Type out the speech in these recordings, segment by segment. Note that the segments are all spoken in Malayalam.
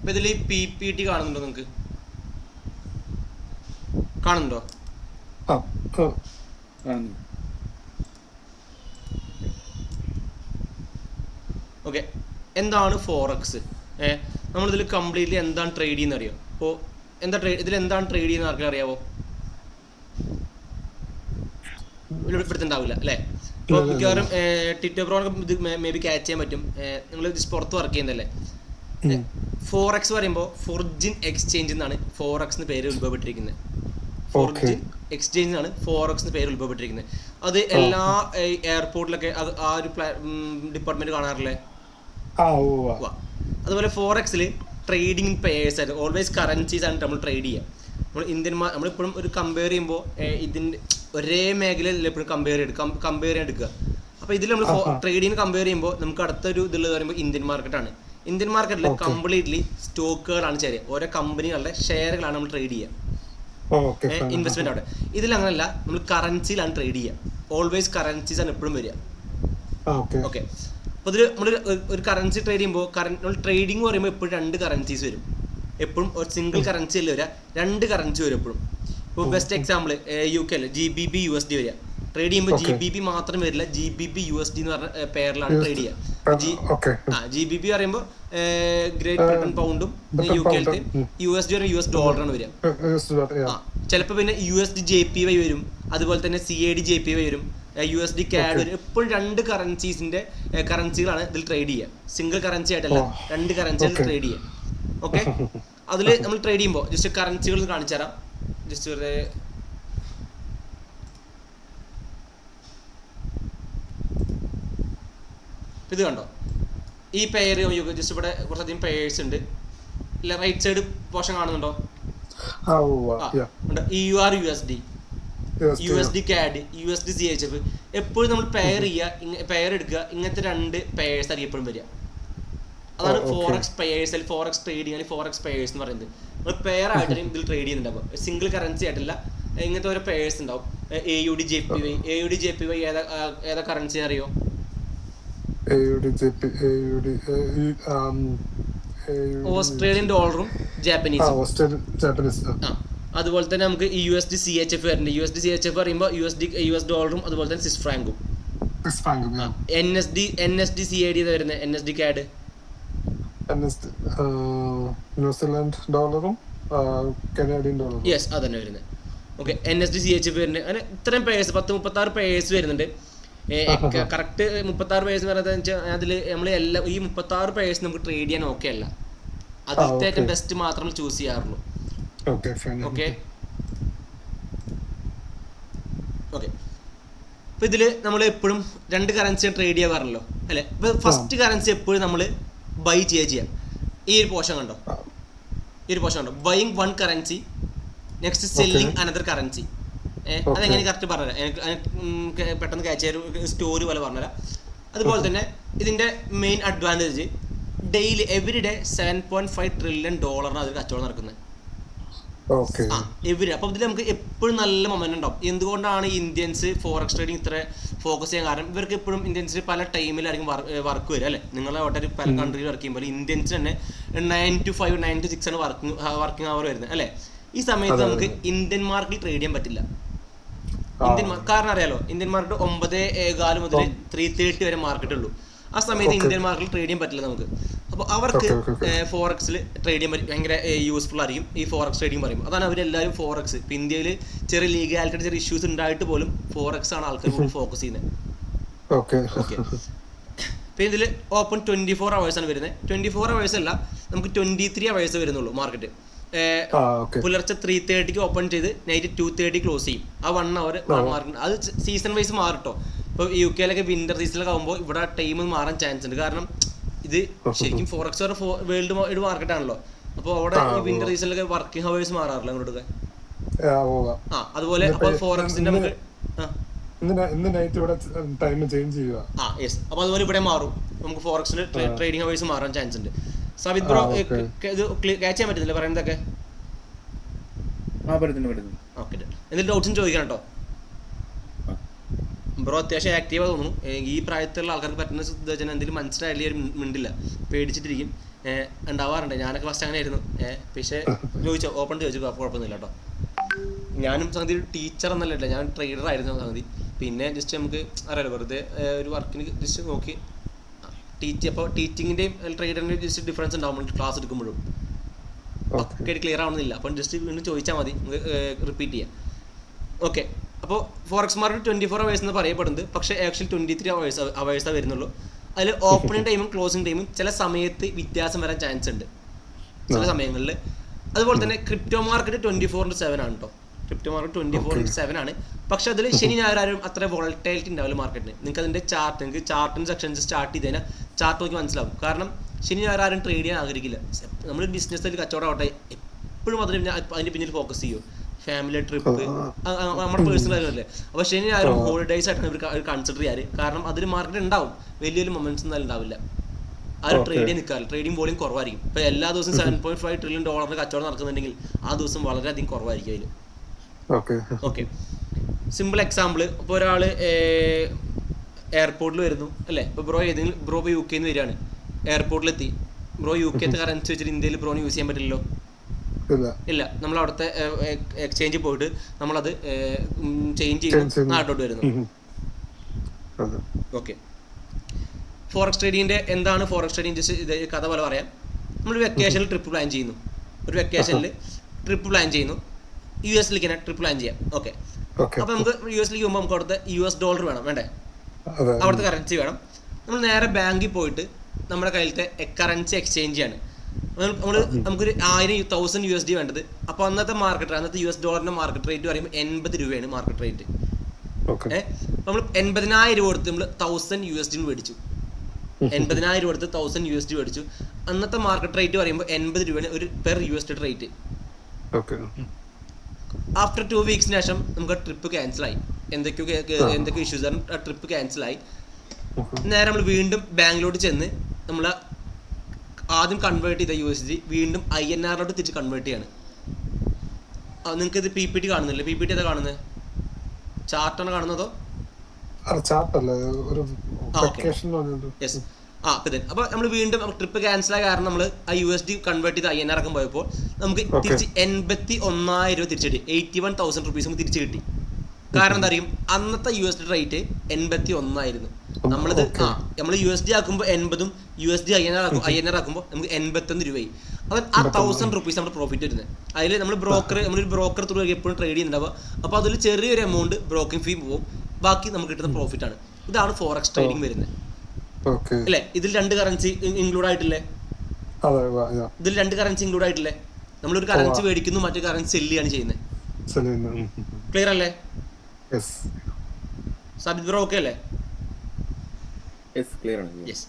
ഇപ്പം ഇതിൽ പി പി ടി കാണുന്നുണ്ടോ നിങ്ങൾക്ക്? കാണുന്നുണ്ടോ? ഓക്കെ, എന്താണ് ഫോറക്സ്? നമ്മളിതിൽ കംപ്ലീറ്റ്ലി എന്താണ് ട്രേഡ് ചെയ്യുന്നത് അറിയോ? അപ്പോൾ ഇതിലെന്താണ് ട്രേഡ് ചെയ്യുന്ന ആർക്കും അറിയാവോ? വെളിപ്പെടുത്തുണ്ടാവില്ല അല്ലേ? ഇപ്പോൾ മിക്കവാറും ടിറ്റോ പ്രോണൊക്കെ ഇത് മേ ബി ക്യാച്ച് ചെയ്യാൻ പറ്റും. നിങ്ങൾ ഇത് പുറത്ത് വർക്ക് ചെയ്യുന്നതല്ലേ? ഫോറക്സ് പറയുമ്പോൾ ഫോർജിൻ എക്സ്ചേഞ്ച് എന്നാണ് ഫോറക്സ് എന്ന് പേര് ഉത്ഭവപ്പെട്ടിരിക്കുന്നത്. ഫോർജിൻ എക്സ്ചേഞ്ച് എന്നാണ് ഫോറക്സ് എന്ന് പേര് ഉത്ഭവപ്പെട്ടിരിക്കുന്നത്. അത് എല്ലാ എയർപോർട്ടിലൊക്കെ ആ ഒരു ഡിപ്പാർട്ട്മെന്റ് കാണാറില്ലേ? അതുപോലെ ഫോറക്സിൽ ട്രേഡിംഗ് ഇൻ പെയേഴ്സ് ആയിട്ട് ഓൾവേസ് കറൻസീസ് ആണ് നമ്മൾ ട്രേഡ് ചെയ്യുക. നമ്മളിപ്പോഴും ഒരു കമ്പയർ ചെയ്യുമ്പോൾ ഇതിൻ്റെ ഒരേ മേഖലയിൽ എപ്പോഴും കമ്പയർ ചെയ്യാൻ എടുക്കുക. അപ്പോൾ ഇതിൽ നമ്മൾ ട്രേഡിങ് കമ്പയർ ചെയ്യുമ്പോൾ നമുക്ക് അടുത്തൊരു ഇതുള്ളത് പറയുമ്പോൾ ഇന്ത്യൻ മാർക്കറ്റാണ്. ഇന്ത്യൻ മാർക്കറ്റിൽ കംപ്ലീറ്റ്ലി സ്റ്റോക്കുകളാണ് ചെയ്യുക. ഓരോ കമ്പനികളുടെ ഷെയറുകളാണ് നമ്മൾ ട്രേഡ് ചെയ്യുക, ഇൻവെസ്റ്റ്മെന്റ് അവിടെ. ഇതിലങ്ങനല്ല, നമ്മൾ കറൻസിയിലാണ് ട്രേഡ് ചെയ്യുക. ഓൾവേസ് കറൻസീസ് ആണ് എപ്പോഴും വരിക. ഓക്കെ, അപ്പോൾ ഇതിൽ നമ്മൾ ഒരു കറൻസി ട്രേഡ് ചെയ്യുമ്പോൾ നമ്മൾ ട്രേഡിംഗ് പറയുമ്പോൾ എപ്പോഴും 2 കറൻസീസ് വരും. എപ്പോഴും ഒരു സിംഗിൾ കറൻസി അല്ല വരിക, 2 കറൻസി വരും എപ്പോഴും. ഇപ്പോൾ ബെസ്റ്റ് എക്സാമ്പിൾ UK അല്ലേ, GBP USD വരിക. ട്രേഡ് ചെയ്യുമ്പോൾ GBP മാത്രം വരില്ല, GBP USD എന്ന് പറഞ്ഞ പേരിലാണ് ട്രേഡ് ചെയ്യുക. GBP പറയുമ്പോൾ ഗ്രേറ്റ് ബ്രിട്ടൻ പൗണ്ടും, UK USD പറയുമ്പോൾ US ഡോളറാണ് വരിക. ചിലപ്പോൾ പിന്നെ USD JPY വരും, അതുപോലെ തന്നെ CAD JPY വരും, USD CAD വരും. എപ്പോഴും 2 കറൻസികളാണ് ഇതിൽ ട്രേഡ് ചെയ്യുക. സിംഗിൾ കറൻസി ആയിട്ടല്ല, 2 കറൻസികൾ ട്രേഡ് ചെയ്യുക. ഓക്കെ, അതിൽ നമ്മൾ ട്രേഡ് ചെയ്യുമ്പോൾ ജസ്റ്റ് കറൻസികൾ കാണിച്ചു തരാം. ജസ്റ്റ് ഒരു ഇത് കണ്ടോ, ഈ പെയർ ജസ്റ്റ് ഇവിടെ കുറച്ചധികം പെയേഴ്സ് ഉണ്ട്. ഇല്ല, റൈറ്റ് സൈഡ് പോർഷൻ കാണുന്നുണ്ടോ? EUR USD, USD CAD, USD CHF. എപ്പോഴും നമ്മൾ പെയർ എടുക്കുക. ഇങ്ങനത്തെ 2 പെയേഴ്സ് ആയിരിക്കും എപ്പോഴും വരിക. അതാണ് ഫോറക്സ് പെയേഴ്സ്, അല്ലെങ്കിൽ ഫോറക്സ് ട്രേഡിംഗ്, അല്ലെങ്കിൽ ഫോറക്സ് പെയേഴ്സ് എന്ന് പറയുന്നത്. നമ്മൾ പെയർ ആയിട്ടാണ് ഇതിൽ ട്രേഡ് ചെയ്യുന്നുണ്ടാവും, സിംഗിൾ കറൻസി ആയിട്ടല്ല. ഇങ്ങനത്തെ ഓരോ പെയേഴ്സ് ഉണ്ടാവും. AUD JPY ഏതാ കറൻസി അറിയോ? ഓസ്ട്രേലിയൻ ഡോളറും ജാപ്പനീസും. അതുപോലെ തന്നെ നമുക്ക് USD CHF വരുന്നുണ്ട്. USD CHF പറയുമ്പോൾ US ഡോളറും അതുപോലെ തന്നെ സ്വിസ് ഫ്രാങ്കും. NSD CAD വരുന്നത്, NSD CAD ന്യൂസിലാൻഡ് ഡോളറും കനേഡിയൻ ഡോളറും. യെസ്, അതന്നെ വരുന്നത്. ഓക്കെ, NSD CHF വരുന്നത്. അങ്ങനെ ഇത്രയും പേഴ്സ് 10-36 പേഴ്സ് വരുന്നുണ്ട്. കറക്റ്റ് 36 പേഴ്സ് എന്ന് പറയുന്നത് വെച്ചാൽ അതിൽ നമ്മൾ എല്ലാം ഈ 36 പേഴ്സ് നമുക്ക് ട്രേഡ് ചെയ്യാൻ ഓക്കെ അല്ല. അതിലത്തെ ഏറ്റവും ബെസ്റ്റ് മാത്രം ചൂസ് ചെയ്യാറുള്ളൂ. ഓക്കെ ഓക്കെ, അപ്പോൾ ഇതിൽ നമ്മൾ എപ്പോഴും 2 കറൻസി ട്രേഡ് ചെയ്യാറുള്ളൂ അല്ലേ? ഇപ്പോൾ ഫസ്റ്റ് കറൻസി എപ്പോഴും നമ്മൾ ബൈ ചെയ്യാം. ഈ ഒരു പോർഷൻ കണ്ടോ, buying 1 currency, next selling another currency. അതെങ്ങനെ കറക്റ്റ് പറഞ്ഞുതരാം, എനിക്ക് പെട്ടെന്ന് ക്യാച്ച് ചെയ്യാൻ സ്റ്റോറി പോലെ പറഞ്ഞുതരാം. അതുപോലെ തന്നെ ഇതിൻ്റെ main advantage daily every day $7.5 trillion അതിൽ കച്ചവടം നടക്കുന്നത്. എവരി. അപ്പോൾ ഇതിൽ നമുക്ക് എപ്പോഴും നല്ല മൊമെന്റ് ഉണ്ടാവും. എന്തുകൊണ്ടാണ് ഇന്ത്യൻസ് ഫോറക്സ് ട്രേഡിംഗ് ഇത്ര ഫോക്കസ് ചെയ്യാൻ കാരണം? ഇവർക്ക് എപ്പോഴും ഇന്ത്യൻസിന് പല ടൈമിലായിരിക്കും വർക്ക് വരിക അല്ലേ? നിങ്ങളെ ഒട്ടൊരു പല കൺട്രിയിൽ വർക്ക് ചെയ്യുമ്പോൾ ഇന്ത്യൻസ് തന്നെ 9 to 5 9 to 6 ആണ് വർക്കിംഗ് അവർ വരുന്നത് അല്ലേ? ഈ സമയത്ത് നമുക്ക് ഇന്ത്യൻ മാർക്കറ്റിൽ ട്രേഡ് ചെയ്യാൻ പറ്റില്ല. കാരണം അറിയാലോ, ഇന്ത്യൻ മാർക്കറ്റ് 9:15 മുതൽ 3:30 വരെ മാർക്കറ്റ് ഉള്ളൂ. ആ സമയത്ത് ഇന്ത്യൻ മാർക്കറ്റിൽ ട്രേഡ് ചെയ്യാൻ പറ്റില്ല നമുക്ക്. അപ്പോൾ അവർക്ക് ഫോറക്സിൽ ട്രേഡ് ചെയ്യാൻ ഭയങ്കര യൂസ്ഫുൾ ആയിരിക്കും ഈ ഫോറക്സ് ട്രേഡിംഗ് പറയുമ്പോൾ. അതാണ് അവരെല്ലാവരും ഫോറക്സ്. ഇപ്പോൾ ഇന്ത്യയിൽ ചെറിയ ലീഗാലിറ്റിയുടെ ചെറിയ ഇഷ്യൂസ് ഉണ്ടായിട്ട് പോലും ഫോറക്സ് ആണ് ആൾക്കാർ കൂടുതൽ ഫോക്കസ് ചെയ്യുന്നത്. ഓക്കെ, ഇപ്പോൾ ഇതിൽ ഓപ്പൺ 24 hours ആണ് വരുന്നത്. 24 hours അല്ല, നമുക്ക് 23 hours വരുന്നുള്ളൂ മാർക്കറ്റ്. പുലർച്ചെ 3:30 ഓപ്പൺ ചെയ്ത് നൈറ്റ് 2:30 ക്ലോസ് ചെയ്യും. ആ 1 hour മാർക്കറ്റ് അത് സീസൺ വൈസ് മാറട്ടോ. ഇപ്പോൾ UK വിന്റർ സീസണിലൊക്കെ ആകുമ്പോൾ ഇവിടെ ടൈം മാറാൻ ചാൻസ് ഉണ്ട്. കാരണം ഇത് ശരിക്കും ഫോറക്സ് വേൾഡ് വൈഡ് മാർക്കറ്റ് ആണല്ലോ. അപ്പോൾ അവിടെ ഈ വിന്റർ സീസണിലൊക്കെ വർക്കിംഗ് ഹവേഴ്സ് മാറാറില്ല അങ്ങോട്ടൊക്കെ. അതുപോലെ ഫോറക്സിന്റെ നമുക്ക് അപ്പോൾ അതുപോലെ ഇവിടെ മാറും. നമുക്ക് ഫോറക്സിന്റെ ട്രേഡിംഗ് ഹവേഴ്സ് മാറാൻ ചാൻസ് ഉണ്ട്. സവിത് ബ്രോ ഇത് ക്യാച്ച് ചെയ്യാൻ പറ്റുന്നില്ല പറയുന്നതൊക്കെ? ഓക്കെ, എന്തെങ്കിലും ഡൗട്ട്സും ചോദിക്കണം കേട്ടോ. ബ്രോ അത്യാവശ്യം ആക്റ്റീവാ തോന്നുന്നു. ഈ പ്രായത്തിലുള്ള ആൾക്കാർക്ക് പറ്റുന്ന എന്തെങ്കിലും മനസ്സിലായില്ലേ മിണ്ടില്ല, പേടിച്ചിട്ടിരിക്കും. ഉണ്ടാവാറുണ്ട്. ഞാനൊക്കെ ഫസ്റ്റ് അങ്ങനെ ആയിരുന്നു. പക്ഷേ ചോദിച്ചോ, ഓപ്പൺ ചോദിച്ചു, കുഴപ്പമൊന്നുമില്ല കേട്ടോ. ഞാനും സംഗതി ടീച്ചർ എന്നല്ല, ഞാൻ ട്രേഡർ ആയിരുന്നു സംഗതി. പിന്നെ ജസ്റ്റ് നമുക്ക് അറിയാലോ, വെറുതെ ഒരു വർക്കിന് ജസ്റ്റ് നോക്കി അപ്പോൾ ടീച്ചിങ്ങിൻ്റെയും ട്രേഡറിൻ്റെയും ജസ്റ്റ് ഡിഫറൻസ് ഉണ്ടാവും ക്ലാസ് എടുക്കുമ്പോഴും. ഒക്കെ ക്ലിയർ ആവുന്നില്ല, അപ്പം ജസ്റ്റ് വീണ്ടും ചോദിച്ചാൽ മതി, റിപ്പീറ്റ് ചെയ്യാം. ഓക്കെ. അപ്പോൾ ഫോറക്സ് മാർക്കറ്റ് 24 hours എന്ന് പറയപ്പെടുന്നത്, പക്ഷേ ആക്ച്വലി 23 hours വരുന്നുള്ളൂ. അതിൽ ഓപ്പണിംഗ് ടൈമും ക്ലോസിംഗ് ടൈമും ചില സമയത്ത് വ്യത്യാസം വരാൻ ചാൻസ് ഉണ്ട് ചില സമയങ്ങളിൽ. അതുപോലെ തന്നെ ക്രിപ്റ്റോ മാർക്കറ്റ് 24/7 ആണ് കേട്ടോ. ക്രിപ്റ്റോ മാർക്കറ്റ് 24/7 ആണ്. പക്ഷെ അതിൽ ശനി ഞായറാരും അത്ര വോളറ്റൈലിറ്റി ഉണ്ടാവില്ല മാർക്കറ്റിന്. നിങ്ങൾക്ക് അതിൻ്റെ നിങ്ങൾക്ക് ചാർട്ടിൻ്റെ സെക്ഷൻസ് സ്റ്റാർട്ട് ചെയ്ത് കഴിഞ്ഞാൽ ചാർട്ട് നോക്കി മനസ്സിലാവും. കാരണം ശനി ഞായറാരും ട്രേഡ് ചെയ്യാൻ ആഗ്രഹിക്കില്ല. നമ്മൾ ബിസിനസ്സിൽ കച്ചവടം ആവട്ടെ, എപ്പോഴും അതിൻ്റെ പിന്നിൽ ഫോക്കസ് ചെയ്യും. ഫാമിലി ട്രിപ്പ്, നമ്മുടെ പേഴ്സണൽ കാര്യമല്ലേ. അപ്പോൾ ശനി ഞായറും ഹോളിഡേയ്സ് ആയിട്ടാണ് ഇവർ കൺസിഡർ ചെയ്യാറ്. കാരണം അതിൽ മാർക്കറ്റ് ഉണ്ടാവും, വലിയൊരു മൊമെന്റ്സ് ഒന്നും ഉണ്ടാവില്ല. ആരും ട്രേഡ് ചെയ്യാൻ നിൽക്കാറില്ല. ട്രേഡിംഗ് വോളിയം കുറവായിരിക്കും. ഇപ്പോൾ എല്ലാ ദിവസവും $7.5 trillion കച്ചവടം നടക്കുന്നുണ്ടെങ്കിൽ ആ ദിവസം വളരെയധികം കുറവായിരിക്കും അതിൽ. ഓക്കെ. സിമ്പിൾ എക്സാമ്പിൾ, ഇപ്പോൾ ഒരാൾ എയർപോർട്ടിൽ വരുന്നു അല്ലേ. ഇപ്പോൾ ബ്രോ ഇപ്പോൾ UK നിന്ന് വരികയാണ്, എയർപോർട്ടിലെത്തി. ബ്രോ UK കറൻസി വെച്ചിട്ട് ഇന്ത്യയിൽ ബ്രോന് യൂസ് ചെയ്യാൻ പറ്റില്ലല്ലോ. ഇല്ല, നമ്മൾ അവിടുത്തെ എക്സ്ചേഞ്ചിൽ പോയിട്ട് നമ്മളത് ചേഞ്ച് ചെയ്ത് നാട്ടോട്ട് വരുന്നു. ഓക്കെ. ഫോറക്സ് ട്രേഡിങ്ങിൻ്റെ എന്താണ് ഫോറക്സ് ട്രേഡിങ്, ജസ്റ്റ് ഇത് കഥ പോലെ പറയാം. നമ്മൾ വെക്കേഷനിൽ ട്രിപ്പ് പ്ലാൻ ചെയ്യുന്നു. ഒരു വെക്കേഷനിൽ ട്രിപ്പ് പ്ലാൻ ചെയ്യുന്നു, US ട്രിപ്പ് പ്ലാൻ ചെയ്യാം. ഓക്കെ. അപ്പോൾ നമുക്ക് US പോകുമ്പോൾ നമുക്ക് അവിടുത്തെ $, വേണം, വേണ്ടേ? അവിടുത്തെ കറൻസി വേണം. നമ്മൾ നേരെ ബാങ്കിൽ പോയിട്ട് നമ്മുടെ കയ്യിലത്തെ കറൻസി എക്സ്ചേഞ്ച് ചെയ്യാണ്. നമുക്കൊരു 1000 USD വേണ്ടത്. അപ്പോൾ അന്നത്തെ $, മാർക്കറ്റ് റേറ്റ് പറയുമ്പോൾ 80 രൂപയാണ് മാർക്കറ്റ് റേറ്റ്. നമ്മൾ 80,000 കൊടുത്ത് നമ്മൾ 1000 USD മേടിച്ചു. 80,000 കൊടുത്ത് 1000 USD മേടിച്ചു. അന്നത്തെ മാർക്കറ്റ് റേറ്റ് പറയുമ്പോൾ 80 രൂപയാണ് ഒരു പെർ USD റേറ്റ്. ആഫ്റ്റർ 2 വീക്സിന് ശേഷം നമുക്ക് ട്രിപ്പ് ക്യാൻസലായി. എന്തൊക്കെ ഇഷ്യൂസ് ആണ്, ആ ട്രിപ്പ് ക്യാൻസലായി. നേരെ നമ്മൾ വീണ്ടും ബാങ്കിലോട്ട് ചെന്ന് നമ്മൾ ആദ്യം കൺവേർട്ട് ചെയ്ത USD വീണ്ടും INR തിരിച്ച് കൺവേർട്ട് ചെയ്യാണ്. നിങ്ങൾക്ക് ഇത് PPT കാണുന്നില്ലേ? PPT ഏതാ കാണുന്നത്? ചാർട്ടാണ് കാണുന്നതോ? യെസ്. അപ്പോൾ നമ്മൾ വീണ്ടും ട്രിപ്പ് ക്യാൻസൽ ആയ കാരണം നമ്മൾ ആ USD കൺവേർട്ട് ചെയ്ത് INR ഒക്കെ പോയപ്പോൾ നമുക്ക് തിരിച്ച് 81,000 രൂപ തിരിച്ചു കിട്ടി. 81,000 rupees നമുക്ക് തിരിച്ചു കിട്ടി. കാരണം എന്താ അറിയും, അന്നത്തെ USD റേറ്റ് 81 ആയിരുന്നു. നമ്മൾ USD ആക്കുമ്പോൾ 80, USD INR ആക്കുമ്പോൾ നമുക്ക് 81 രൂപയായി. അപ്പോൾ ആ 1,000 rupees നമ്മുടെ പ്രോഫിറ്റ് വരുന്നത്. അതിൽ നമ്മളൊരു ബ്രോക്കർ ത്രൂ എപ്പോഴും ട്രേഡ് ചെയ്യുന്നുണ്ടാവുക. അപ്പോൾ അതിൽ ചെറിയൊരു എമൗണ്ട് ബ്രോക്കിംഗ് ഫീ പോകും, ബാക്കി നമുക്ക് കിട്ടുന്ന പ്രോഫിറ്റ് ആണ്. ഇതാണ് ഫോറക്സ് ട്രേഡിംഗ് വരുന്നത് അല്ലേ. ഇതിൽ 2 കറൻസി ഇൻക്ലൂഡ് ആയിട്ടില്ലേ? ഇതിൽ 2 കറൻസി ഇൻക്ലൂഡ് ആയിട്ടില്ലേ? നമ്മളൊരു കറൻസി മേടിക്കുന്നു, മറ്റൊരു കറൻസി സെല്ല് ചെയ്യാണ് ചെയ്യുന്നത്. ക്ലിയർ അല്ലേ? സാബിത് ബ്രോ ഓക്കെ അല്ലേ? യെസ്.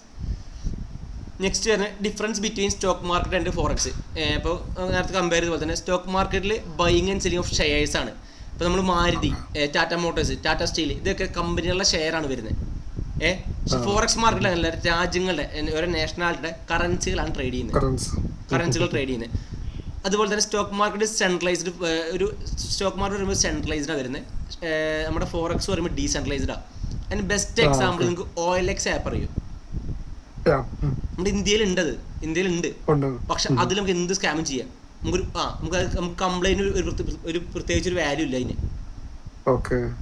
നെക്സ്റ്റ് വരുന്നത് difference between stock market and forex. ഇപ്പോൾ നേരത്തെ കമ്പയർ ചെയ്ത പോലെ തന്നെ സ്റ്റോക്ക് മാർക്കറ്റിൽ buying and selling of shares ആണ്. ഇപ്പോൾ നമ്മൾ മാരുതി, ടാറ്റ മോട്ടോഴ്സ്, ടാറ്റ സ്റ്റീൽ, ഇതൊക്കെ കമ്പനികളുടെ ഷെയർ ആണ് വരുന്നത്. ഫോറക്സ് മാർക്കറ്റിൽ അങ്ങനെയല്ല, രാജ്യങ്ങളുടെ ഓരോ നാഷണാലിറ്റിയുടെ കറൻസികളാണ് ട്രേഡ് ചെയ്യുന്നത്. അതുപോലെ തന്നെ സ്റ്റോക്ക് മാർക്കറ്റ് സെൻട്രലൈസ്ഡ്, ഒരു സ്റ്റോക്ക് മാർക്കറ്റ് വരുമ്പോൾ സെൻട്രലൈസ്ഡാണ് വരുന്നത്. നമ്മുടെ ഫോറക്സ് പറയുമ്പോൾ ഡീസെൻട്രലൈസ്ഡാണ്. അതിന് ബെസ്റ്റ് എക്സാമ്പിൾ നിങ്ങൾക്ക് OLX ആപ്പ് അറിയും. നമ്മുടെ ഇന്ത്യയിലുണ്ട്, പക്ഷെ അതിൽ നമുക്ക് എന്ത് സ്കാമും ചെയ്യാം. നമുക്ക് കംപ്ലൈന്റ് ഒരു പ്രത്യേകിച്ച് ഒരു വാല്യൂ ഇല്ല അതിന്,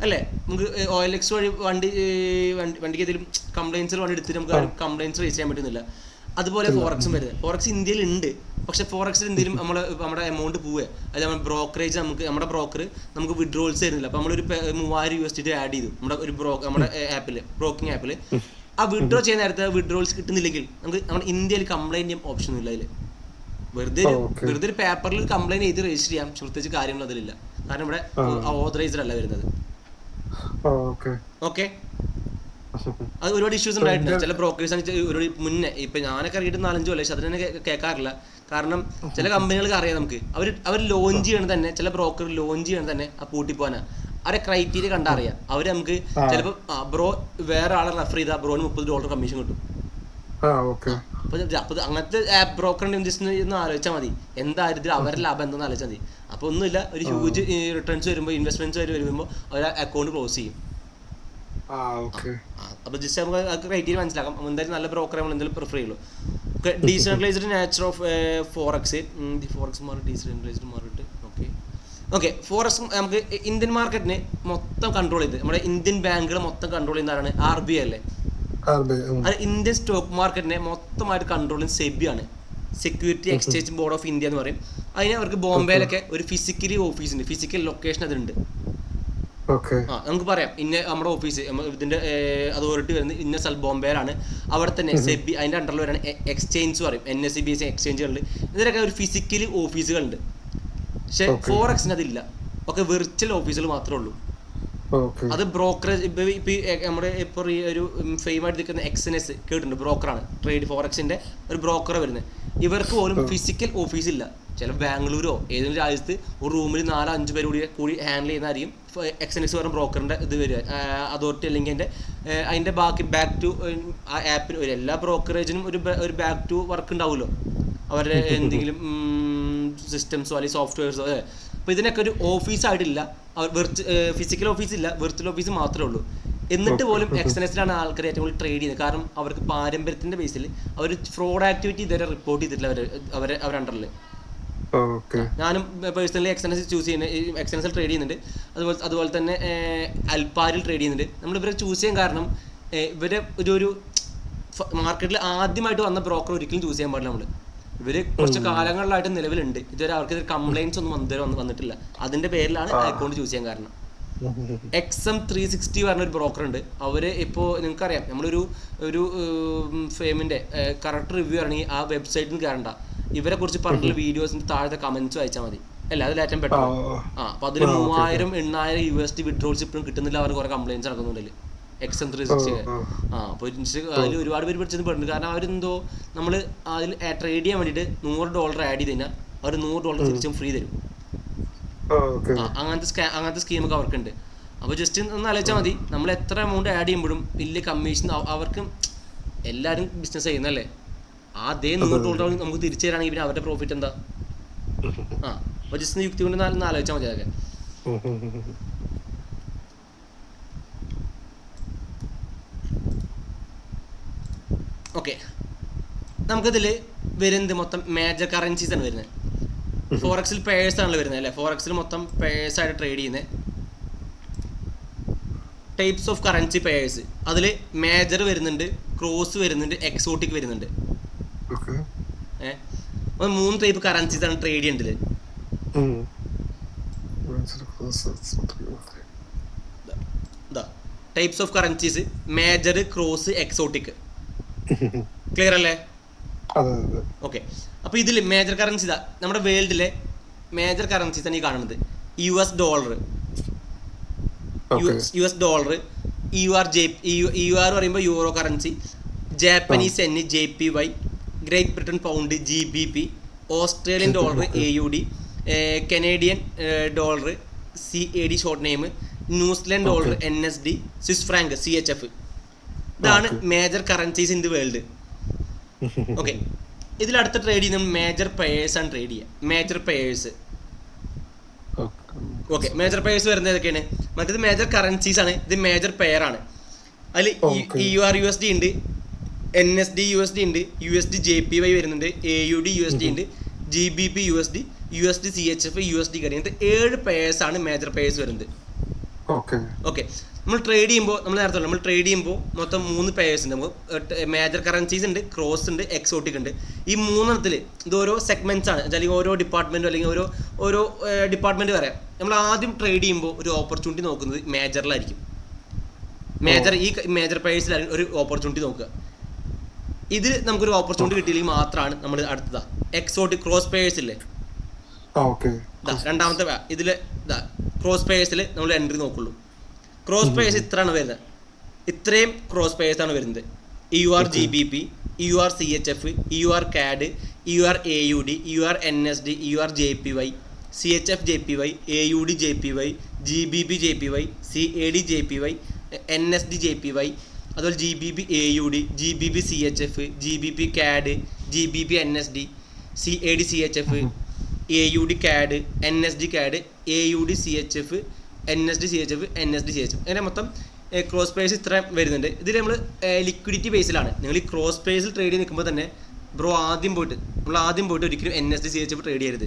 അല്ലേ? നമുക്ക് OLX വഴി വണ്ടിക്ക് എന്തെങ്കിലും കംപ്ലൈൻസ് വണ്ടി എടുത്തിട്ട് നമുക്ക് കംപ്ലൈൻസ് രജിസ്റ്റർ ചെയ്യാൻ പറ്റുന്നില്ല. അതുപോലെ ഫോറക്സും വരുന്നത്. ഫോറക്സ് ഇന്ത്യയിലുണ്ട്, പക്ഷെ ഫോറക്സിൽ എന്തെങ്കിലും നമ്മുടെ എമൗണ്ട് പോവുക, അത് നമ്മുടെ ബ്രോക്കറേജ് നമ്മുടെ ബ്രോക്കർ നമുക്ക് വിഡ്രോൾസ് തരുന്നില്ല. അപ്പോൾ നമ്മളൊരു 3000 USD ആഡ് ചെയ്തു നമ്മുടെ ആപ്പിൽ, ബ്രോക്കിംഗ് ആപ്പിൽ. ആ വിഡ്രോ ചെയ്യുന്ന നേരത്തെ വിഡ്രോൾസ് കിട്ടുന്നില്ലെങ്കിൽ നമ്മുടെ ഇന്ത്യയിൽ കംപ്ലൈൻറ്റ് ചെയ്യാൻ ഓപ്ഷൻ ഇല്ല. അതിൽ വെറുതെ ഒരു പേപ്പറിൽ കംപ്ലൈൻറ്റ് ചെയ്ത് രജിസ്റ്റർ ചെയ്യാം, പ്രത്യേകിച്ച് കാര്യങ്ങൾ അതിലില്ല. കാരണം ഇവിടെ ഓതറൈസ്ഡ് അല്ല വരുന്നത്. ഓക്കെ. അത് ഒരുപാട് ഇഷ്യൂസ് ഉണ്ടായിട്ടുണ്ട്. ചില ബ്രോക്കേഴ്സ് ഒരുപാട് മുന്നേ, ഇപ്പം ഞാനൊക്കെ അറിയിട്ട് 4-5 കൊല്ലം, പക്ഷെ അതിനെ കേൾക്കാറില്ല. കാരണം ചില കമ്പനികൾക്ക് അറിയാം, നമുക്ക് അവർ ലോഞ്ച് ചെയ്യണം തന്നെ, ചില ബ്രോക്കർ ലോഞ്ച് ചെയ്യണം തന്നെ ആ പൂട്ടിപ്പോനാ. അവരെ ക്രൈറ്റീരിയ കണ്ടറിയാം. അവർ നമുക്ക് ചിലപ്പോൾ ബ്രോ വേറെ ആളെ റെഫർ ചെയ്താൽ ബ്രോന് $30 കമ്മീഷൻ കിട്ടും. അപ്പോൾ അങ്ങനത്തെ ആപ്പ് ബ്രോക്കറിന്റെ ഒന്ന് ആലോചിച്ചാൽ മതി, എന്തായാലും അവരുടെ ലാഭം എന്താണെന്ന് ആലോചിച്ചാൽ മതി. അപ്പോൾ ഒന്നുമില്ല, ഒരു ഹ്യൂജ് റിട്ടേൺസ് വരുമ്പോൾ, ഇൻവെസ്റ്റ്മെന്റ്സ് വരുമ്പോൾ അവർ അക്കൗണ്ട് ക്ലോസ് ചെയ്യും. അപ്പോൾ ജസ്റ്റ് നമുക്ക് ക്രൈറ്റീരിയ മനസ്സിലാക്കാം. എന്തായാലും നല്ല ബ്രോക്കറെ നമ്മൾ എന്തെങ്കിലും പ്രിഫർ ചെയ്യുള്ളൂ. Decentralised nature of forex, the forex market decentralised market. Okay forex നമുക്ക് ഇന്ത്യൻ മാർക്കറ്റിനെ മൊത്തം കൺട്രോൾ ചെയ്ത് നമ്മുടെ ഇന്ത്യൻ ബാങ്കുകൾ മൊത്തം കൺട്രോൾ ചെയ്യുന്നതാണ് RBI അല്ലേ. അത് ഇന്ത്യൻ സ്റ്റോക്ക് മാർക്കറ്റിനെ മൊത്തമായിട്ട് കൺട്രോൾ ചെയ്യുന്ന സെബിയാണ്, security exchange board of India എന്ന് പറയും. അതിന് അവർക്ക് ബോംബെയിലൊക്കെ ഒരു ഫിസിക്കലി ഓഫീസ് ഉണ്ട്, ഫിസിക്കൽ ലൊക്കേഷൻ അതിലുണ്ട്. നമുക്ക് പറയാം ഇന്ന നമ്മുടെ ഓഫീസ് ഇതിന്റെ അതോറിറ്റി വരുന്നത് ഇന്ന സ്ഥലം ബോംബെയിലാണ്, അവിടെ തന്നെ സെബി അതിന്റെ അണ്ടറിൽ വരാണ് എക്സ്ചേഞ്ച് പറയും, NSE-BSE എക്സ്ചേഞ്ചുകളുണ്ട്. ഇതിലൊക്കെ ഒരു ഫിസിക്കലി ഓഫീസുകളുണ്ട്. പക്ഷെ ഫോറക്സിന് അതില്ല, ഒക്കെ വിർച്വൽ ഓഫീസുകൾ മാത്രമേ ഉള്ളൂ. അത് ബ്രോക്കറേജ് ഇപ്പൊ നമ്മുടെ ഇപ്പോൾ ഒരു ഫെയിമായിട്ട് നിൽക്കുന്ന XNS കേട്ടിട്ടുണ്ട്, ബ്രോക്കറാണ്, ട്രേഡ് ഫോറക്സിന്റെ ഒരു ബ്രോക്കർ വരുന്നത്. ഇവർക്ക് പോലും ഫിസിക്കൽ ഓഫീസ് ഇല്ല. ചില ബാംഗ്ലൂരോ ഏതെങ്കിലും രാജ്യത്ത് ഒരു റൂമിൽ 4-5 പേര് കൂടി ഹാൻഡിൽ ചെയ്യുന്നതായിരിക്കും XNS പറഞ്ഞ ബ്രോക്കറിന്റെ ഇത് വരിക, അതോറിറ്റി അല്ലെങ്കിൽ അതിന്റെ ബാക്കി ബാക്ക് ടു ആ ആപ്പിന് എല്ലാ ബ്രോക്കറേജിനും ഒരു ബാക്ക് ടു വർക്ക് ഉണ്ടാവുമല്ലോ, അവരുടെ എന്തെങ്കിലും സിസ്റ്റംസോ അല്ലെങ്കിൽ സോഫ്റ്റ്വെയർസോ. അപ്പോൾ ഇതിനൊക്കെ ഒരു ഓഫീസായിട്ടില്ല, ഫിസിക്കൽ ഓഫീസ് ഇല്ല, വിർച്വൽ ഓഫീസ് മാത്രമേ ഉള്ളൂ. എന്നിട്ട് പോലും XNS-ലാണ് ആൾക്കാർ ഏറ്റവും കൂടുതൽ ട്രേഡ് ചെയ്യുന്നത്. കാരണം അവർക്ക് പാരമ്പര്യത്തിന്റെ ബേസിൽ അവർ ഫ്രോഡ് ആക്ടിവിറ്റി ഇതുവരെ റിപ്പോർട്ട് ചെയ്തിട്ടില്ല അവരുടെ അണ്ടറിൽ. ഞാനും പേഴ്സണലി XNS ചൂസ് ചെയ്യുന്നത്, XNS ട്രേഡ് ചെയ്യുന്നുണ്ട്, അതുപോലെ തന്നെ അൽപാരിൽ ട്രേഡ് ചെയ്യുന്നുണ്ട്. നമ്മൾ ഇവരെ ചൂസ് ചെയ്യാൻ കാരണം ഇവരെ ഒരു മാർക്കറ്റിൽ ആദ്യമായിട്ട് വന്ന ബ്രോക്കർ ഒരിക്കലും ചൂസ് ചെയ്യാൻ പാടില്ല. നമ്മൾ ഇവര് കുറച്ച് കാലങ്ങളിലായിട്ട് നിലവിലുണ്ട്, ഇതുവരെ അവർക്ക് കംപ്ലൈൻറ്റ്സ് ഒന്നും വന്നിട്ടില്ല. അതിന്റെ പേരിലാണ് അക്കൗണ്ട് ചൂസ് ചെയ്യാൻ കാരണം. XM360 പറഞ്ഞൊരു ബ്രോക്കർ ഉണ്ട്. അവര് ഇപ്പോൾ നിങ്ങൾക്കറിയാം, നമ്മളൊരു ഫേമിന്റെ കറക്റ്റ് റിവ്യൂ ആണെങ്കിൽ ആ വെബ്സൈറ്റിൽ നിന്ന് കയറണ്ട, ഇവരെ കുറിച്ച് പറഞ്ഞിട്ടുള്ള വീഡിയോസിന്റെ താഴത്തെ കമന്റ്സ് വായിച്ചാൽ മതി. അല്ല അതിൽ ഏറ്റവും ബെറ്റർ. അപ്പൊ അതിൽ 3000-8,000 USD വിഡ്രോൾസ് ഇപ്പോഴും കിട്ടുന്നില്ല, അവർ കുറെ കംപ്ലൈൻറ്റ്സ് നടക്കുന്നുണ്ടല്ലോ XM360. അപ്പോൾ അതിൽ ഒരുപാട് പേര് പിടിച്ചത് പെടുന്നുണ്ട്. കാരണം അവരെന്തോ നമ്മൾ അതിൽ ട്രേഡ് ചെയ്യാൻ വേണ്ടിയിട്ട് $100 ആഡ് ചെയ്ത് കഴിഞ്ഞാൽ അവർ $100 തിരിച്ചും ഫ്രീ തരും. അങ്ങനത്തെ സ്കീമൊക്കെ അവർക്കുണ്ട്. അപ്പോൾ ജസ്റ്റ് ഒന്ന് ആലോചിച്ചാൽ മതി, നമ്മൾ എത്ര എമൗണ്ട് ആഡ് ചെയ്യുമ്പോഴും വലിയ കമ്മീഷൻ അവർക്ക്. എല്ലാവരും ബിസിനസ് ചെയ്യുന്നല്ലേ, അതേ $100 നമുക്ക് തിരിച്ചു തരാണെങ്കിൽ പിന്നെ അവരുടെ പ്രോഫിറ്റ് എന്താ? അപ്പോൾ ജസ്റ്റ് യുക്തി കൊണ്ട് ഒന്ന് ആലോചിച്ചാൽ മതി അതൊക്കെ. ഓക്കെ, നമുക്കിതിൽ വരുന്നത് മൊത്തം മേജർ കറൻസീസ് ആണ് വരുന്നത്. ഫോറക്സിൽ പേഴ്സ് ആണല്ലോ വരുന്നത് അല്ലേ. ഫോറക്സിൽ മൊത്തം പേഴ്സ് ആയിട്ട് ട്രേഡ് ചെയ്യുന്നത്. ടൈപ്സ് ഓഫ് കറൻസി പേഴ്സ് അതിൽ മേജർ വരുന്നുണ്ട്, ക്രോസ് വരുന്നുണ്ട്, എക്സോട്ടിക് വരുന്നുണ്ട്. 3 ടൈപ്പ് കറൻസീസ് ആണ് ട്രേഡ് ചെയ്യേണ്ടത്. Types of currencies major, cross, exotic. Clear അല്ലേ? ഓക്കെ, അപ്പോൾ ഇതിൽ മേജർ കറൻസി നമ്മുടെ വേൾഡിലെ മേജർ കറൻസീസ് ആണ് ഈ കാണുന്നത്. US ഡോളർ, EUR പറയുമ്പോൾ euro currency, Japanese yen JPY, great Britain pound GBP, Australian dollar AUD, Canadian dollar CAD short name, New Zealand dollar NSD, Swiss franc CHF. ഇതാണ് major currencies in the world. Okay, ഇതിലടുത്ത് ട്രേഡ് ചെയ്യുന്ന മേജർ പെയേഴ്സ് ആണ് ട്രേഡ് ചെയ്യുക. Major pairs. Okay, major pairs വരുന്നത് ഏതൊക്കെയാണ്? മറ്റേത് മേജർ കറൻസീസ് ആണ്, ഇത് മേജർ പെയർ ആണ്. അതിൽ EUR USD ഉണ്ട്, NSD USD ഉണ്ട്, USD JPY വരുന്നുണ്ട്, AUD USD ഉണ്ട്, GBP USD, USD CHF, USD കടി. ഇങ്ങനത്തെ 7 പെയേഴ്സ് ആണ് മേജർ പെയേഴ്സ് വരുന്നത്. ഓക്കെ, നമ്മൾ ട്രേഡ് ചെയ്യുമ്പോൾ മൊത്തം 3 പെയേഴ്സ് ഉണ്ട്. നമുക്ക് മേജർ കറൻസീസ് ഉണ്ട്, ക്രോസ് ഉണ്ട്, എക്സോട്ടിക് ഉണ്ട്. ഈ 3 ഇത് ഓരോ സെഗ്മെന്റ്സ് ആണ്, അല്ലെങ്കിൽ ഓരോ ഡിപ്പാർട്ട്മെന്റോ അല്ലെങ്കിൽ ഓരോ ഡിപ്പാർട്ട്മെന്റ് പറയാം. നമ്മൾ ആദ്യം ട്രേഡ് ചെയ്യുമ്പോൾ ഒരു ഓപ്പർച്യൂണിറ്റി നോക്കുന്നത് മേജറിലായിരിക്കും. ഈ മേജർ പെയേഴ്സിലായിരിക്കും ഒരു ഓപ്പർച്യൂണിറ്റി നോക്കുക. ഇത് നമുക്കൊരു ഓപ്പർച്യൂണിറ്റി കിട്ടിയില്ലെങ്കിൽ മാത്രമാണ് നമ്മൾ അടുത്തതാ എക്സോട്ടിക് ക്രോസ് പെയേഴ്സ് ഇല്ലേ. രണ്ടാമത്തെ ഇതില് ക്രോസ് പെയേഴ്സിൽ നമ്മൾ എൻട്രി നോക്കുള്ളൂ. ക്രോസ് പെയേഴ്സ് ഇത്രയാണ് വരുന്നത്, ഇത്രയും ക്രോസ് പെയേഴ്സ് ആണ് വരുന്നത്. EUR GBP, EUR CHF, EUR CAD, EUR AUD, EUR NSD, EUR JPY, CHF JPY, AUD JPY, GBP JPY, CAD JPY, NSD JPY, അതുപോലെ GBP AUD, GBP CHF, GBP CAD, GBP NSD, CAD CHF, AUD CAD, NSD CAD, AUD CHF, NSD CHF, NSD CHF. അങ്ങനെ മൊത്തം ക്രോസ് പെയേഴ്സ് ഇത്ര വരുന്നുണ്ട്. ഇതിൽ നമ്മൾ ലിക്വിഡിറ്റി ബേസിലാണ്. നിങ്ങൾ ഈ ക്രോസ് പെയേഴ്സിൽ ട്രേഡ് ചെയ്ത് നിൽക്കുമ്പോൾ തന്നെ ബ്രോ ആദ്യം പോയിട്ട് ഒരിക്കലും NSD-CHF ട്രേഡ് ചെയ്യരുത്.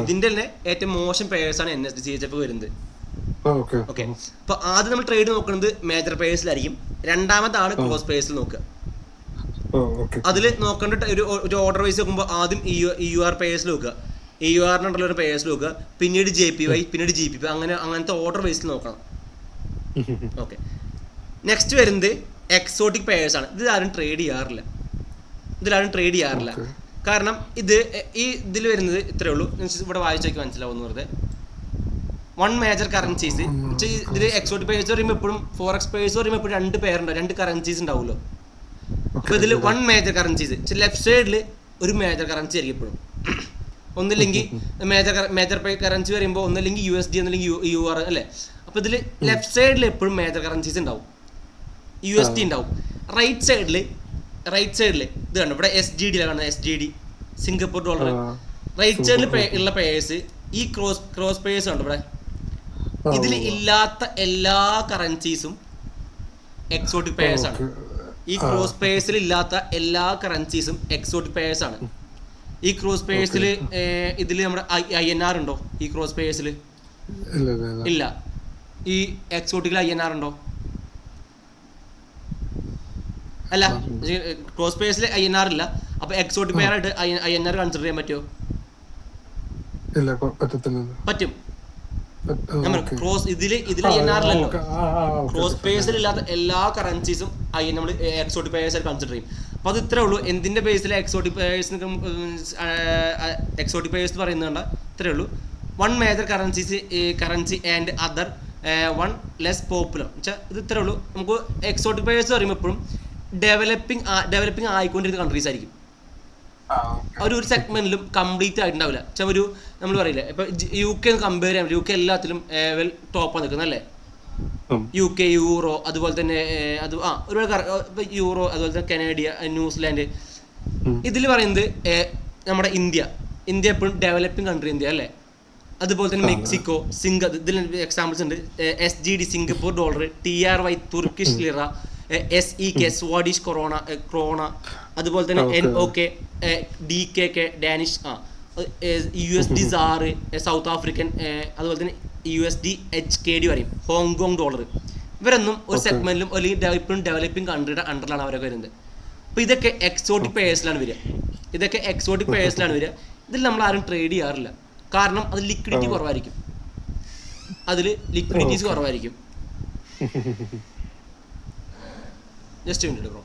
ഇതിന്റെ തന്നെ ഏറ്റവും മോശം പേഴ്സാണ് NSD-CHF വരുന്നത്. ഓക്കെ, അപ്പോൾ ആദ്യം നമ്മൾ ട്രേഡ് നോക്കുന്നത് മേജർ പേഴ്സിലായിരിക്കും. രണ്ടാമതാണ് ക്രോസ് പേഴ്സിൽ നോക്കുക. അതിൽ നോക്കേണ്ട ഒരു ഓർഡർ വൈസ് നോക്കുമ്പോൾ ആദ്യം EUR പേഴ്സിൽ നോക്കുക, EUR ഒരു പേഴ്സിൽ നോക്കുക, പിന്നീട് JPY, പിന്നീട് GPP, അങ്ങനത്തെ ഓർഡർ വൈസിൽ നോക്കണം. ഓക്കെ, നെക്സ്റ്റ് വരുന്നത് എക്സോട്ടിക് പേഴ്സ് ആണ്. ഇതിലാരും ട്രേഡ് ചെയ്യാറില്ല. കാരണം ഇതിൽ വരുന്നത് ഇത്രേ ഉള്ളൂ. ഇവിടെ വായിച്ചു നോക്കി മനസ്സിലാവുന്നു. വെറുതെ വൺ മേജർ കറൻസീസ് ഇതിൽ എക്സോട്ടിക് പേഴ്സ് പറയുമ്പോൾ എപ്പോഴും ഫോറക്സ് പേഴ്സ് പറയുമ്പോൾ എപ്പോഴും രണ്ട് പേരുണ്ടാവും, രണ്ട് കറൻസീസ് ഉണ്ടാവുമല്ലോ. അപ്പോൾ ഇതിൽ വൺ മേജർ കറൻസീസ്, ലെഫ്റ്റ് സൈഡിൽ ഒരു മേജർ കറൻസി ആയിരിക്കും എപ്പോഴും. ഒന്നില്ലെങ്കിൽ മേജർ കറൻസി പറയുമ്പോൾ ഒന്നില്ലെങ്കിൽ USD, ഒന്നില്ലെങ്കിൽ EUR അല്ലേ. അപ്പോൾ ഇതിൽ ലെഫ്റ്റ് സൈഡിൽ എപ്പോഴും മേജർ കറൻസീസ് ഉണ്ടാവും, USD ഉണ്ടാവും. റൈറ്റ് സൈഡിൽ ഇത് കണ്ടു, ഇവിടെ SGD കാണുന്നത്, SGD സിംഗപ്പൂർ ഡോളർ. റൈറ്റ് സൈഡിൽ ഉള്ള പേഴ്സ് ഈ ക്രോസ് പേഴ്സ് ഉണ്ട്. ഇവിടെ ഇതിൽ ഇല്ലാത്ത എല്ലാ കറൻസീസും എക്സോട്ടിക് പേഴ്സ് ആണ്. ഈ ക്രോസ് പേഴ്സിൽ ഇല്ലാത്ത എല്ലാ കറൻസീസും എക്സോട്ടിക് പേഴ്സ് ആണ്. ഈ ക്രോസ് പേഴ്സിൽ ഇതിൽ നമ്മുടെ INR ഉണ്ടോ? ഈ ക്രോസ് പേഴ്സിൽ ഇല്ല. ഈ എക്സോട്ടിക്കിൽ INR ഉണ്ടോ? അല്ല, ക്രോസ് പേഴ്സിൽ INR ഇല്ല. അപ്പൊ എക്സോട്ടിക് പെയർ ആയിട്ട് INR കൺസിഡർ ചെയ്യാൻ പറ്റുമോ? പറ്റും. ഇതിൽ INR ഇല്ലല്ലോ. ക്രോസ് പേഴ്സിൽ ഇല്ലാത്ത എല്ലാ കറൻസീസും നമ്മൾ എക്സോട്ടിക് പേഴ്സ് ആയിട്ട് കൺസിഡർ ചെയ്യും. അപ്പൊ അത് ഇത്രേ ഉള്ളൂ. എന്തിന്റെ ബേസിൽ എക്സോട്ടിക് പേഴ്സ് പറയുന്നുണ്ട്, ഇത്രേ ഉള്ളൂ. One major currency and other one less popular. ഇത് ഇത്രേ ഉള്ളൂ. നമുക്ക് എക്സോട്ടിക് പേഴ്സ് പറയുമ്പോൾ എപ്പോഴും ഡെവലപ്പിംഗ് ആയിക്കൊണ്ടിരിക്കുന്ന കൺട്രീസ് ആയിരിക്കും. ഒരു സെഗ്മെന്റിലും കംപ്ലീറ്റ് ആയിട്ടുണ്ടാവില്ല. ഒരു നമ്മൾ പറയില്ല, ഇപ്പൊ UK കമ്പയർ ചെയ്യാൻ, UK എല്ലാത്തിലും വെൽ ടോപ്പാണ് നിൽക്കുന്നത് അല്ലേ. UK, യൂറോ, അതുപോലെ തന്നെ ഒരുപാട് യൂറോ, അതുപോലെ തന്നെ കനേഡിയ, ന്യൂസിലാൻഡ്. ഇതിൽ പറയുന്നത് നമ്മുടെ ഇന്ത്യ എപ്പോഴും ഡെവലപ്പിംഗ് കൺട്രി ഇന്ത്യ അല്ലേ. അതുപോലെ തന്നെ മെക്സിക്കോ, ഇതിൽ എക്സാമ്പിൾസ് ഉണ്ട്. SGD Singapore dollar, TRY Turkish lira, SEK Swedish krona, അതുപോലെ തന്നെ NOK DKK ഡാനിഷ്, USD സാറ് സൗത്ത് ആഫ്രിക്കൻ, അതുപോലെ തന്നെ USD HKD പറയും, ഹോങ്കോങ് ഡോളർ. ഇവരൊന്നും ഒരു സെഗ്മെന്റിലും അല്ലെങ്കിൽ ഇപ്പോഴും ഡെവലപ്പിംഗ് കൺട്രിയുടെ അണ്ടറിലാണ് അവരൊക്കെ വരുന്നത്. അപ്പോൾ ഇതൊക്കെ എക്സോട്ടിക് പേഴ്സിലാണ് വരിക. ഇതിൽ നമ്മൾ ആരും ട്രേഡ് ചെയ്യാറില്ല. കാരണം അത് ലിക്വിഡിറ്റി കുറവായിരിക്കും. Just minute bro.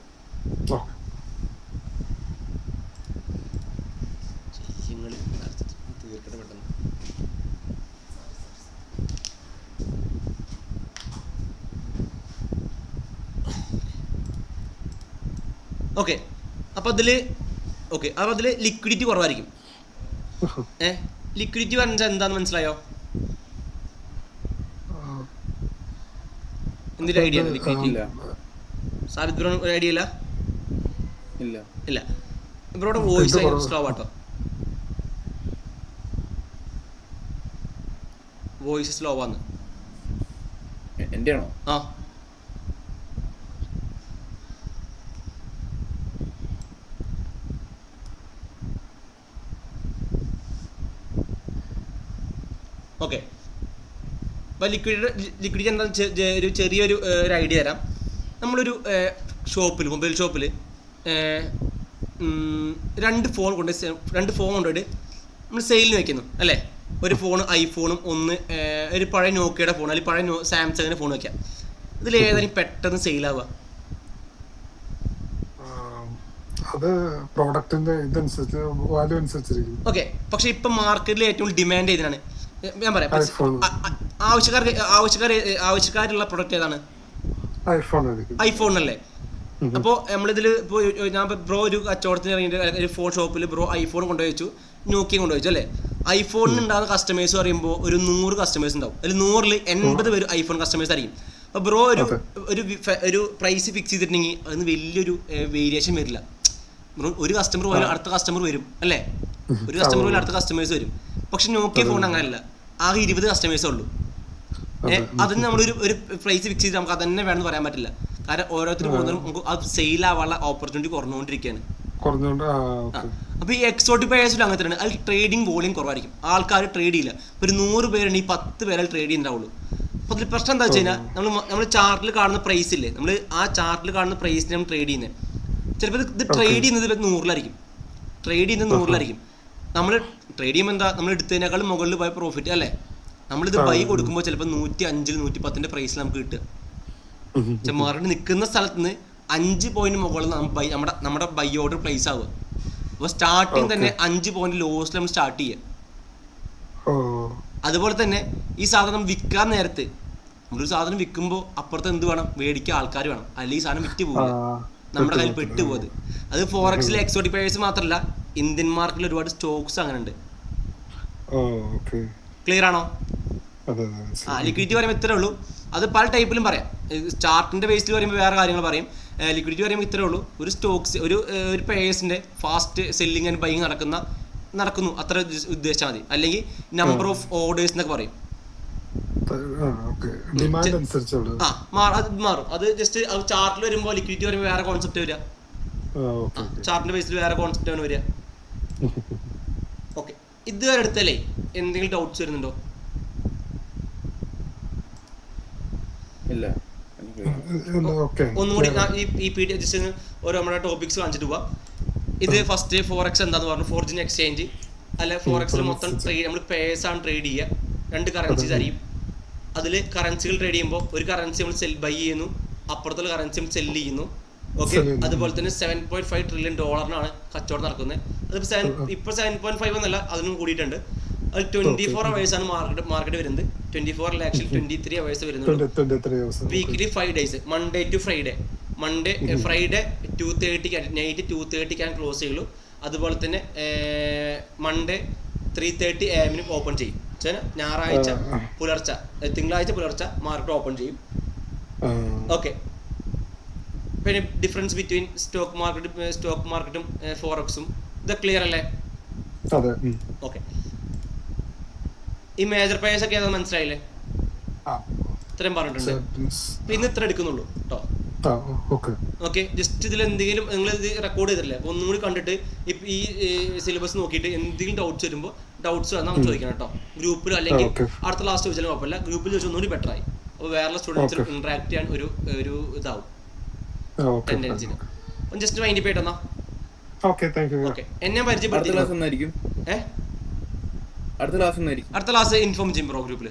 തീർക്കട്ടെ പെട്ടെന്ന്. ഓക്കെ, അപ്പോൾ അതിൽ ലിക്വിഡിറ്റി കുറവായിരിക്കും. ലിക്വിഡിറ്റി പറഞ്ഞാൽ എന്താന്ന് മനസ്സിലായോ? എന്തിന്റെ ഐഡിയ? ലിക്വിഡിറ്റി സാബിത് ബ്രോ ഒരു ഐഡിയ ഇല്ല. ബ്രോയുടെ വോയിസ് സ്ലോ ആട്ടോ. വോയിസ് സ്ലോ ആണ്. എൻ്റെ ആണോ? ഓക്കെ, അപ്പോൾ ലിക്വിഡിറ്റി എന്താ ഒരു ചെറിയൊരു ഐഡിയ തരാം. നമ്മളൊരു മൊബൈൽ ഷോപ്പിൽ രണ്ട് ഫോൺ കൊണ്ടുപോയിട്ട് നമ്മൾ സെയിലിന് വെക്കുന്നു അല്ലേ. ഒരു ഫോൺ ഐഫോണും ഒരു പഴയ നോക്കിയയുടെ ഫോൺ, അല്ലെങ്കിൽ പഴയ സാംസങ്ങിൻ്റെ ഫോൺ വയ്ക്കാം. ഇതിൽ ഏതായാലും പെട്ടെന്ന് സെയിലാവുക? അത് പ്രോഡക്റ്റിന്റെ ഇതനുസരിച്ച് വാല്യൂ അനുസരിച്ചിരിക്കും. ഓക്കെ, പക്ഷെ ഇപ്പം മാർക്കറ്റിൽ ഏറ്റവും ഡിമാൻഡ് ചെയ്തതാണ്, ഞാൻ പറയാം, ആവശ്യക്കാരുള്ള പ്രൊഡക്റ്റ് ഏതാണ്? ഐഫോൺ അല്ലേ. അപ്പോൾ നമ്മളിതിൽ ഇപ്പോൾ ഞാൻ ബ്രോ ഒരു കച്ചവടത്തിന് ഇറങ്ങിയിട്ട് ഒരു ഫോൺ ഷോപ്പിൽ ബ്രോ ഐഫോൺ കൊണ്ടുപോയി വെച്ചു, നോക്കിയും കൊണ്ടുപോയി അല്ലേ. ഐഫോണിന് ഉണ്ടാകുന്ന കസ്റ്റമേഴ്സ് പറയുമ്പോൾ ഒരു 100 കസ്റ്റമേഴ്സ് ഉണ്ടാവും. അതിൽ 100ൽ 80 പേര് ഐഫോൺ കസ്റ്റമേഴ്സ് ആയിരിക്കും. അപ്പോൾ ബ്രോ ഒരു പ്രൈസ് ഫിക്സ് ചെയ്തിട്ടുണ്ടെങ്കിൽ അതിന് വലിയൊരു വേരിയേഷൻ വരില്ല. ഒരു കസ്റ്റമർ പോയാലും അടുത്ത കസ്റ്റമർ വരും അല്ലേ. ഒരു കസ്റ്റമർ പോയാലും അടുത്ത കസ്റ്റമേഴ്സ് വരും. പക്ഷെ നോക്കിയ ഫോൺ അങ്ങനെയല്ല, ആകെ 20 കസ്റ്റമേഴ്സേ ഉള്ളൂ. അതിന് നമ്മളൊരു പ്രൈസ് ഫിക്സ് ചെയ്ത് നമുക്ക് അത് തന്നെ വേണമെന്ന് പറയാൻ പറ്റില്ല. കാരണം ഓരോരുത്തർ പോകുന്നതും നമുക്ക് അത് സെയിൽ ആവാനുള്ള ഓപ്പർച്യൂണിറ്റി കുറഞ്ഞുകൊണ്ടിരിക്കുകയാണ്. കുറഞ്ഞോണ്ട് അപ്പോൾ ഈ എക്സോട്ടിക് പേയേഴ്സിലും അങ്ങനെ തന്നെയാണ്. അതിൽ ട്രേഡിംഗ് വോളിയം കുറവായിരിക്കും, ആൾക്കാർ ട്രേഡ് ചെയ്യില്ല. ഒരു 100 പേരുണ്ടെങ്കിൽ 10 പേരെ ട്രേഡ് ചെയ്യുന്നുണ്ടാവുള്ളൂ. അപ്പോൾ അതിൽ പ്രശ്നം എന്താ വെച്ച് കഴിഞ്ഞാൽ നമ്മൾ ചാർട്ടിൽ കാണുന്ന പ്രൈസ് ഇല്ലേ, നമ്മൾ ആ ചാർട്ടിൽ കാണുന്ന പ്രൈസിന് നമ്മൾ ട്രേഡ് ചെയ്യുന്നത്. ചിലപ്പോൾ ഇത് ട്രേഡ് ചെയ്യുന്നത് 100-ലായിരിക്കും, ട്രേഡ് ചെയ്യുന്നത് 100-ലായിരിക്കും. നമ്മൾ ട്രേഡ് ചെയ്യുമ്പോൾ എന്താ, നമ്മൾ എടുത്തതിനേക്കാളും മുകളിൽ പോയ പ്രോഫിറ്റ് അല്ലേ. നമ്മളിത് ബൈ കൊടുക്കുമ്പോൾ ചിലപ്പോൾ 105 110 പ്രൈസിൽ നമുക്ക് കിട്ടുക. പക്ഷെ മാർക്കറ്റ് നിൽക്കുന്ന സ്ഥലത്ത് നിന്ന് 5 പോയിന്റ് മുകളിൽ നമ്മുടെ ബൈ ഓർഡർ പ്ലേസ് ആവുക. അപ്പോൾ സ്റ്റാർട്ടിങ് തന്നെ 5 പോയിന്റ് ലോസിൽ നമ്മൾ സ്റ്റാർട്ട് ചെയ്യുക. അതുപോലെ തന്നെ ഈ സാധനം വിൽക്കാൻ നേരത്ത് നമ്മളൊരു സാധനം വിൽക്കുമ്പോൾ അപ്പുറത്ത് എന്ത് വേണം, മേടിക്കാൻ ആൾക്കാർ വേണം, അല്ലെങ്കിൽ ഈ സാധനം വിറ്റ് പോകുക, നമ്മുടെ കയ്യിൽ പെട്ടുപോകുന്നത്. അത് ഫോറക്സിലെ എക്സോട്ടിക് പേയേഴ്സ് മാത്രമല്ല, ഇന്ത്യൻ മാർക്കറ്റിൽ ഒരുപാട് സ്റ്റോക്സ് അങ്ങനെ ഉണ്ട്. ക്ലിയർ ആണോ? ലിക്വിഡിറ്റി പറയുമ്പോൾ ഇത്രേ ഉള്ളൂ. അത് പല ടൈപ്പിലും പറയാം. ചാർട്ടിൻ്റെ ബേസിൽ പറയുമ്പോൾ വേറെ കാര്യങ്ങൾ പറയും. ലിക്വിഡിറ്റി പറയുമ്പോൾ ഇത്രേ ഉള്ളൂ. ഒരു സ്റ്റോക്സ് ഒരു പേയേഴ്സിൻ്റെ ഫാസ്റ്റ് സെല്ലിങ് ആൻഡ് ബൈങ് നടക്കുന്നു അത്ര ഉദ്ദേശിച്ചാൽ മതി. അല്ലെങ്കിൽ നമ്പർ ഓഫ് ഓർഡേഴ്സ് എന്നൊക്കെ പറയും. മാറും. അത് ജസ്റ്റ് ചാർട്ടിൽ വരുമ്പോൾ ലിക്വിഡിറ്റി വരുമ്പോൾ വേറെ കോൺസെപ്റ്റ് വരിക, ചാർട്ടിന്റെ ബേസിൽ വേറെ കോൺസെപ്റ്റ് ആണ് വരിക. ഓക്കെ, ഇതുവരെ അടുത്തല്ലേ എന്തെങ്കിലും ഡൗട്ട്സ് വരുന്നുണ്ടോ? ഇല്ല. ഒന്നുകൂടി ഈ പി ഡി ജസ്റ്റ് ഓരോ നമ്മുടെ ടോപ്പിക്സ് കാണിച്ചിട്ട് പോവാം. ഇത് ഫസ്റ്റ് ഫോറക്സ് എന്താന്ന് പറഞ്ഞു, ഫോറിജിൻ എക്സ്ചേഞ്ച് അല്ല. ഫോറക്സിൽ മൊത്തം ട്രേഡ് നമ്മൾ പേഴ്സ് ആണ് ട്രേഡ് ചെയ്യുക. 2 കറൻസീസ് ആയിരിക്കും. അതിൽ കറൻസികൾ ട്രേഡ് ചെയ്യുമ്പോൾ ഒരു കറൻസി നമ്മൾ ബൈ ചെയ്യുന്നു, അപ്പുറത്തുള്ള കറൻസി നമ്മൾ സെല് ചെയ്യുന്നു. ഓക്കെ, അതുപോലെ തന്നെ $7.5 ട്രില്യൺ കച്ചവടം നടക്കുന്നത്. അതിപ്പോൾ ഇപ്പോൾ 7.5 എന്നല്ല, അതിനും കൂടിയിട്ടുണ്ട്. അത് 24 hours ആണ് മാർക്കറ്റ് വരുന്നത്. 24 ആക്ച്വലി 23 hours വരുന്നുള്ളൂ. Weekly 5 days, Monday to Friday. Friday 2:30 night 2:30 close ചെയ്യുള്ളൂ. അതുപോലെ തന്നെ മൺഡേ 3:30 AM ഓപ്പൺ ചെയ്യും. ഞായറാഴ്ച പുലർച്ചെ, തിങ്കളാഴ്ച പുലർച്ചെ മാർക്കറ്റ് ഓപ്പൺ ചെയ്യും. ഓക്കെ, പിന്നെ ഡിഫറൻസ് ബിറ്റ്വീൻ സ്റ്റോക്ക് മാർക്കറ്റും ഫോറക്സും ഇത് ക്ലിയർ അല്ലേ? ഓക്കെ, ഈ മേജർ പേയേഴ്സ് ഒക്കെ ഏതാ മനസ്സിലായില്ലേ? ഇത്രയും പറഞ്ഞിട്ടുണ്ട്. ഇന്ന് ഇത്ര എടുക്കുന്നുള്ളൂ കേട്ടോ. ഓക്കെ, ജസ്റ്റ് ഇതിൽ എന്തെങ്കിലും നിങ്ങൾ ഇത് റെക്കോർഡ് ചെയ്തിട്ടില്ലേ, അപ്പോൾ ഒന്നും കൂടി കണ്ടിട്ട് ഈ സിലബസ് നോക്കിയിട്ട് എന്തെങ്കിലും ഡൗട്ട്സ് വരുമ്പോൾ ഡൗട്ട്സ് വന്നാൽ നമുക്ക് ചോദിക്കണം കേട്ടോ. ഗ്രൂപ്പിൽ അല്ലെങ്കിൽ അടുത്ത ക്ലാസ് ചോദിച്ചാലും കുഴപ്പമില്ല, ഗ്രൂപ്പിൽ ചോദിച്ചാൽ ഒന്നുകൂടി ബെറ്റർ ആയി. അപ്പോൾ വേറെ സ്റ്റുഡൻസിന് ഇന്ററാക്ട് ചെയ്യാൻ ഒരു ഇതാവും ടെൻഡൻസിന്. ജസ്റ്റ് മൈൻഡ് പോയിട്ട് എന്നാ. ഓക്കെ, എന്നെ പരിചയപ്പെടുത്തി. അടുത്ത ക്ലാസ് ഇൻഫോം ചെയ്യും ബ്രോ ഗ്രൂപ്പിൽ.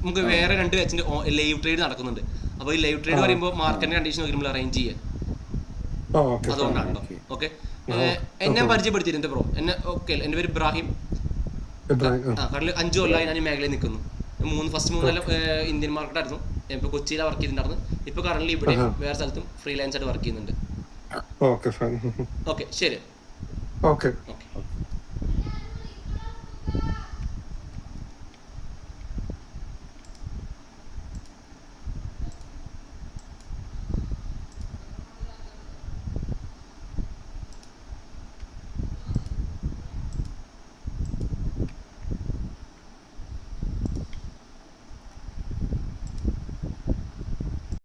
നമുക്ക് വേറെ 2 ബാച്ചിന്റെ ലൈവ് ട്രേഡ് നടക്കുന്നുണ്ട്. അപ്പോൾ ഈ ലൈവ് ട്രേഡ് പറയുമ്പോൾ മാർക്കറ്റിന്റെ കണ്ടീഷൻ നോക്കി നമ്മൾ അറേഞ്ച് ചെയ്യാം. അതുകൊണ്ടാണ് കേട്ടോ. ഓക്കെ, എന്നെ പരിചയപ്പെടുത്തിയിരുന്നു ബ്രോ. എൻ്റെ പേര് ഇബ്രാഹിം. കടലിൽ 5 കൊല്ലമായി ഞാൻ ഈ മേഖലയിൽ നിൽക്കുന്നു. ഫസ്റ്റ് 3 കൊല്ലം ഇന്ത്യൻ മാർക്കറ്റായിരുന്നു. ഇപ്പോൾ കൊച്ചിയിലാണ് വർക്ക് ചെയ്തിട്ടുണ്ടായിരുന്നു. ഇപ്പോൾ കറന്റ് ഇവിടെ വേറെ സ്ഥലത്തും ഫ്രീലാൻസ് ആയിട്ട് വർക്ക് ചെയ്യുന്നുണ്ട്. ഓക്കെ, ശരി.